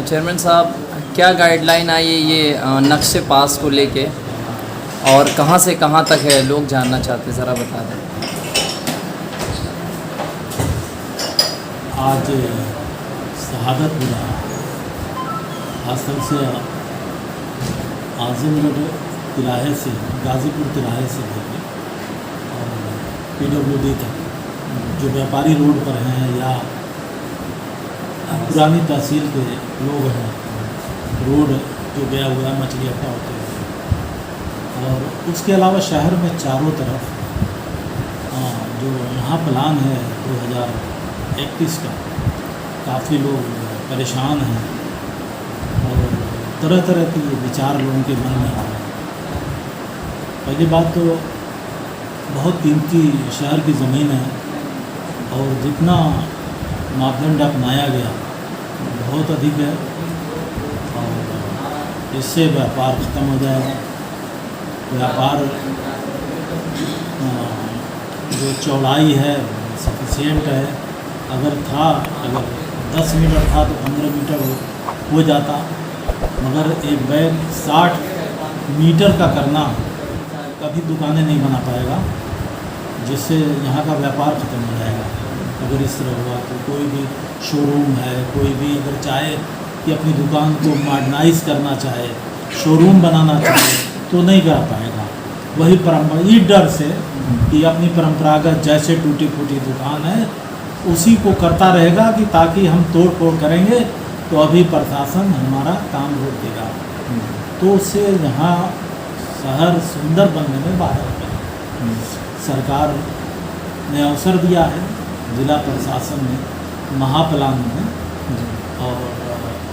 Chairman साहब, क्या guideline आई है ये नक्शे पास को लेके, और कहाँ से कहाँ तक है, लोग जानना चाहते हैं, ज़रा बता दें। आज शहादतपुरा खासतौर से आज़म रोड तिराहे से, गाज़ीपुर तिराहे से लेकर और PWD तक जो व्यापारी रोड पर हैं या पुरानी तहसील के लोग हैं, रोड जो गया हुआ है मछली अड्डा होते हुए, और उसके अलावा शहर में चारों तरफ जो यहाँ प्लान है 2021 का, काफ़ी लोग परेशान हैं और तरह तरह के विचार लोगों के मन में आ रहे हैं। पहली बात तो बहुत कीमती शहर की ज़मीन है और जितना मापदंड अपनाया गया बहुत अधिक है और इससे व्यापार ख़त्म हो जाएगा। व्यापार जो चौड़ाई है सफिशिएंट है, अगर 10 मीटर था तो 15 मीटर हो जाता, मगर एक बैग 60 मीटर का करना कभी दुकानें नहीं बना पाएगा, जिससे यहाँ का व्यापार ख़त्म हो जाएगा। अगर इस तरह हुआ तो कोई भी शोरूम है, कोई भी अगर चाहे कि अपनी दुकान को मॉडर्नाइज करना चाहे, शोरूम बनाना चाहे तो नहीं कर पाएगा। वही परंपरा, इस डर से कि अपनी परंपरागत जैसे टूटी फूटी दुकान है उसी को करता रहेगा कि ताकि हम तोड़ फोड़ करेंगे तो अभी प्रशासन हमारा काम रोक देगा, तो उससे यहाँ शहर सुंदर बनने में बाधा है। सरकार ने अवसर दिया है, जिला प्रशासन ने महाप्लान में, और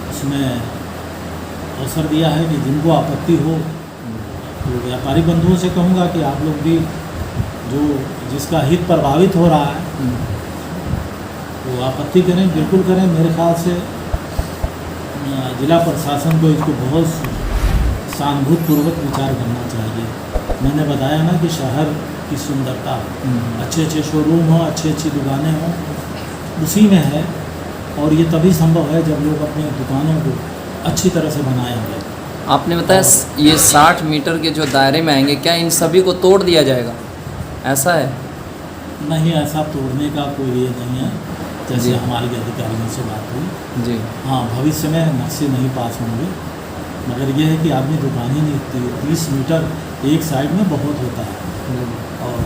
उसमें अवसर दिया है कि जिनको आपत्ति हो तो व्यापारी बंधुओं से कहूँगा कि आप लोग भी जो जिसका हित प्रभावित हो रहा है वो आपत्ति करें, बिल्कुल करें। मेरे ख्याल से जिला प्रशासन को इसको बहुत सहानुभूतिपूर्वक विचार करना चाहिए। मैंने बताया ना कि शहर की सुंदरता अच्छे अच्छे शोरूम हों, अच्छी अच्छी दुकानें हों, उसी में है, और ये तभी संभव है जब लोग अपनी दुकानों को अच्छी तरह से बनाएंगे। आपने बताया ये 60 मीटर के जो दायरे में आएंगे, क्या इन सभी को तोड़ दिया जाएगा, ऐसा है? नहीं, ऐसा तोड़ने का कोई ये नहीं है, जैसे हमारे अधिकारियों से बात हुई जी। हाँ, भविष्य में नक्शे नहीं पास होंगे, मगर ये है कि आदमी दुकान ही नहीं, 30 मीटर एक साइड में बहुत होता है और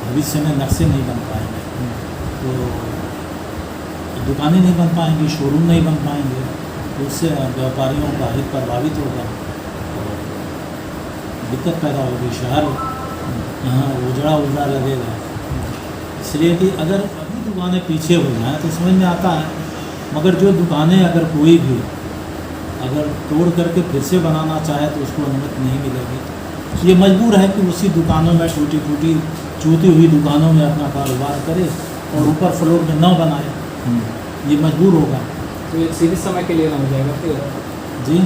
भविष्य में नक्शे नहीं बन पाएंगे तो दुकानें नहीं बन पाएंगी, शोरूम नहीं बन पाएंगे, तो उससे व्यापारियों का हित प्रभावित होगा और दिक्कत पैदा होगी। शहर यहाँ उजड़ा लगेगा। इसलिए कि अगर अभी दुकानें पीछे हो जाएँ तो समझ में आता है, मगर जो दुकानें अगर कोई भी अगर तोड़ करके फिर से बनाना चाहे तो उसको अनुमति नहीं मिलेगी। ये मजबूर है कि उसी दुकानों में टूटी फूटी चूती हुई दुकानों में अपना कारोबार करे और ऊपर फ्लोर में न बनाए, ये मजबूर होगा। तो एक सीमित समय के लिए ना हो जाएगा फिर जी,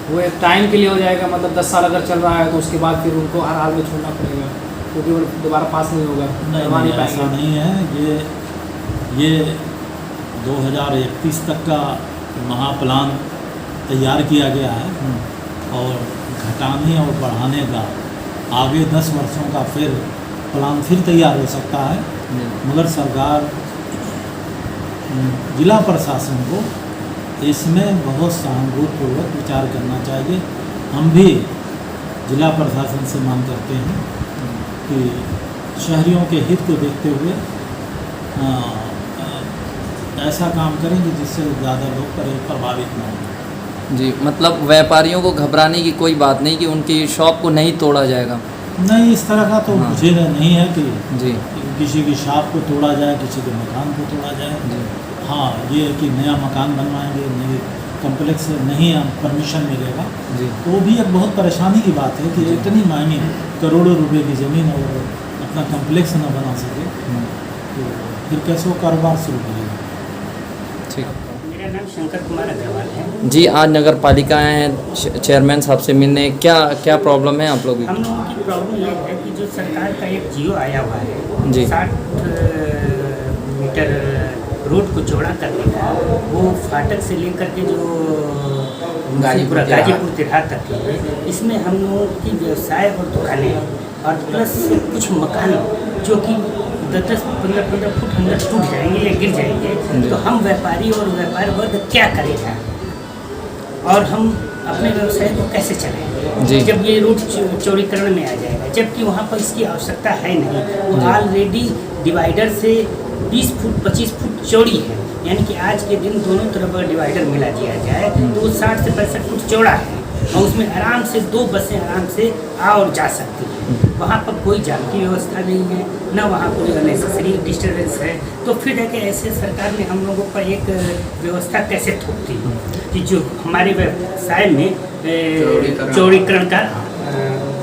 वो एक टाइम के लिए हो जाएगा, मतलब 10 साल अगर चल रहा है तो उसके बाद फिर उनको हर हाल में छोड़ना पड़ेगा, क्योंकि वो दोबारा पास नहीं होगा। नहीं ऐसा नहीं है। ये 2031 तक का महाप्लान तैयार किया गया है और घटाने और बढ़ाने का आगे 10 वर्षों का फिर प्लान फिर तैयार हो सकता है, मगर सरकार जिला प्रशासन को इसमें बहुत सहानुभूतिपूर्वक विचार करना चाहिए। हम भी जिला प्रशासन से मांग करते हैं कि शहरियों के हित को देखते हुए ऐसा काम करेंगे जिससे ज़्यादा लोग प्रभावित न हों। जी, मतलब व्यापारियों को घबराने की कोई बात नहीं कि उनकी शॉप को नहीं तोड़ा जाएगा? नहीं, इस तरह का तो मुझे नहीं है कि जी किसी की शॉप को तोड़ा जाए, किसी के मकान को तोड़ा जाए। हाँ, ये है कि नया मकान बनवाएंगे, नई कम्प्लेक्स नहीं परमिशन मिलेगा जी, तो वो भी एक बहुत परेशानी की बात है कि इतनी महंगी करोड़ों रुपए की ज़मीन और अपना कम्प्लेक्स न बना सके तो फिर कैसे वो कारोबार शुरू करेगा। ठीक। मेरा नाम शंकर कुमार अग्रवाल है। जी, आज नगर पालिका आए हैं चेयरमैन साहब से मिलने, क्या प्रॉब्लम है आप लोगों की? हम लोगों की प्रॉब्लम ये है कि जो सरकार का एक जियो आया हुआ है जी 60 मीटर रोड को चौड़ा करने का, वो फाटक से लेकर के जो गाजीपुर गाजीपुर तिरहा तक है, इसमें हम लोगों की व्यवसाय और दुकानें और प्लस कुछ मकान जो कि 10-15 फुट अंदर टूट जाएंगे या गिर जाएंगे, तो हम व्यापारी और व्यापार वर्ग क्या करेगा और हम अपने व्यवसाय को कैसे चलाएंगे जब ये रोड चौड़ीकरण में आ जाएगा, जबकि वहाँ पर इसकी आवश्यकता है नहीं। वो ऑलरेडी डिवाइडर से 20 फुट 25 फुट चौड़ी है, यानी कि आज के दिन दोनों तरफ अगर डिवाइडर मिला दिया जाए तो वो 60 से 65 फुट चौड़ा है और उसमें आराम से 2 बसें आराम से आ और जा सकती हैं। वहाँ पर कोई जाम की व्यवस्था नहीं है, ना वहाँ कोई अननेसेसरी डिस्टर्बेंस है। तो फिर है कि ऐसे सरकार ने हम लोगों पर एक व्यवस्था कैसे थोप दी कि जो हमारे व्यवसाय में चौड़ीकरण का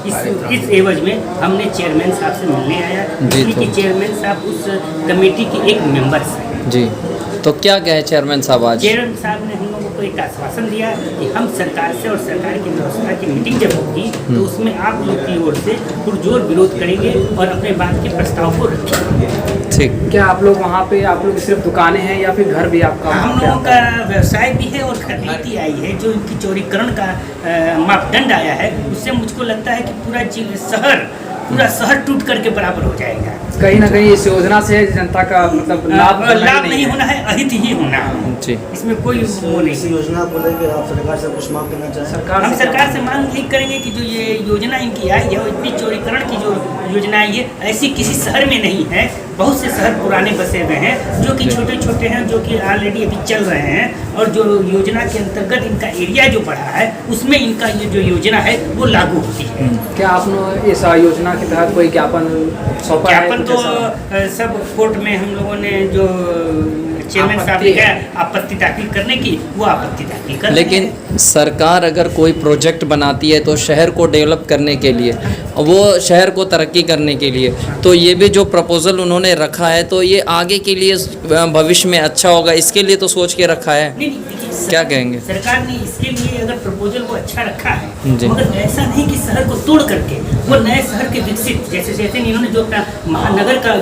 इस एवज में हमने चेयरमैन साहब से मिलने आया, क्योंकि चेयरमैन साहब उस कमेटी के एक मेंबर हैं। जी, तो क्या कहे चेयरमैन साहब आज? चेयरमैन साहब ने हम लोगों को एक आश्वासन दिया कि हम सरकार से और सरकार की व्यवस्था की मीटिंग जब होगी तो उसमें आप लोग की ओर से पुरजोर विरोध करेंगे और अपने बात के प्रस्ताव को रखेंगे। ठीक। क्या आप लोग वहाँ पे आप लोग सिर्फ दुकानें हैं या फिर घर भी आपका? हम लोगों का व्यवसाय भी है और नीति आई है जो इनकी चौड़ीकरण का मापदंड आया है, उससे मुझको लगता है कि पूरा शहर टूट करके बराबर हो जाएगा। कहीं ना कहीं इस योजना से जनता का मतलब लाभ नहीं होना है, अहित ही होना है। जी, इसमें कोई वो नहीं। इस योजना को लेकर आप सरकार से कुछ मांग करना चाहें? हम सरकार से मांग यही करेंगे कि जो ये योजना इनकी आई है, इतनी चौड़ीकरण की जो योजना आई है, ऐसी किसी शहर में नहीं है। बहुत से शहर पुराने बसे हुए हैं जो कि छोटे छोटे हैं, जो कि ऑलरेडी अभी चल रहे हैं, और जो योजना के अंतर्गत इनका एरिया जो बढ़ा है उसमें इनका ये जो योजना है वो लागू होती है। क्या आपने इस योजना के तहत कोई ज्ञापन सौंपा है? ज्ञापन तो सब कोर्ट में हम लोगों ने जो चेयरमैन साहब ने कहा आपत्ति दाखिल करने की, वो आपत्ति दाखिल कर। लेकिन सरकार अगर कोई प्रोजेक्ट बनाती है तो शहर को डेवलप करने के लिए, वो शहर को तरक्की करने के लिए, तो ये भी जो प्रपोजल उन्होंने रखा है तो ये आगे के लिए भविष्य में अच्छा होगा, इसके लिए तो सोच के रखा है। नहीं, देखिए क्या कहेंगे? सरकार ने इसके लिए अगर प्रपोजल को अच्छा रखा है, जी। मगर ऐसा नहीं कि शहर को तोड़ करके वो नए शहर के विकसित, जैसे इन्होंने जो अपना महानगर का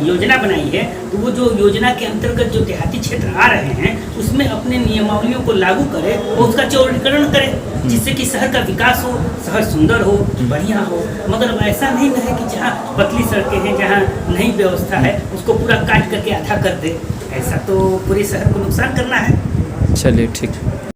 योजना बनाई है, तो वो जो योजना के अंतर्गत जो देहाती क्षेत्र आ रहे हैं उसमें अपने नियमावलियों को लागू करे और उसका चौड़ीकरण करे, जिससे कि शहर का विकास हो, शहर सुंदर हो, बढ़िया हो। मगर ऐसा नहीं है कि जहाँ पतली सड़कें हैं, जहाँ नई व्यवस्था है, उसको पूरा काट करके आधा कर दे। ऐसा तो पूरे शहर को नुकसान करना है। चलिए ठीक।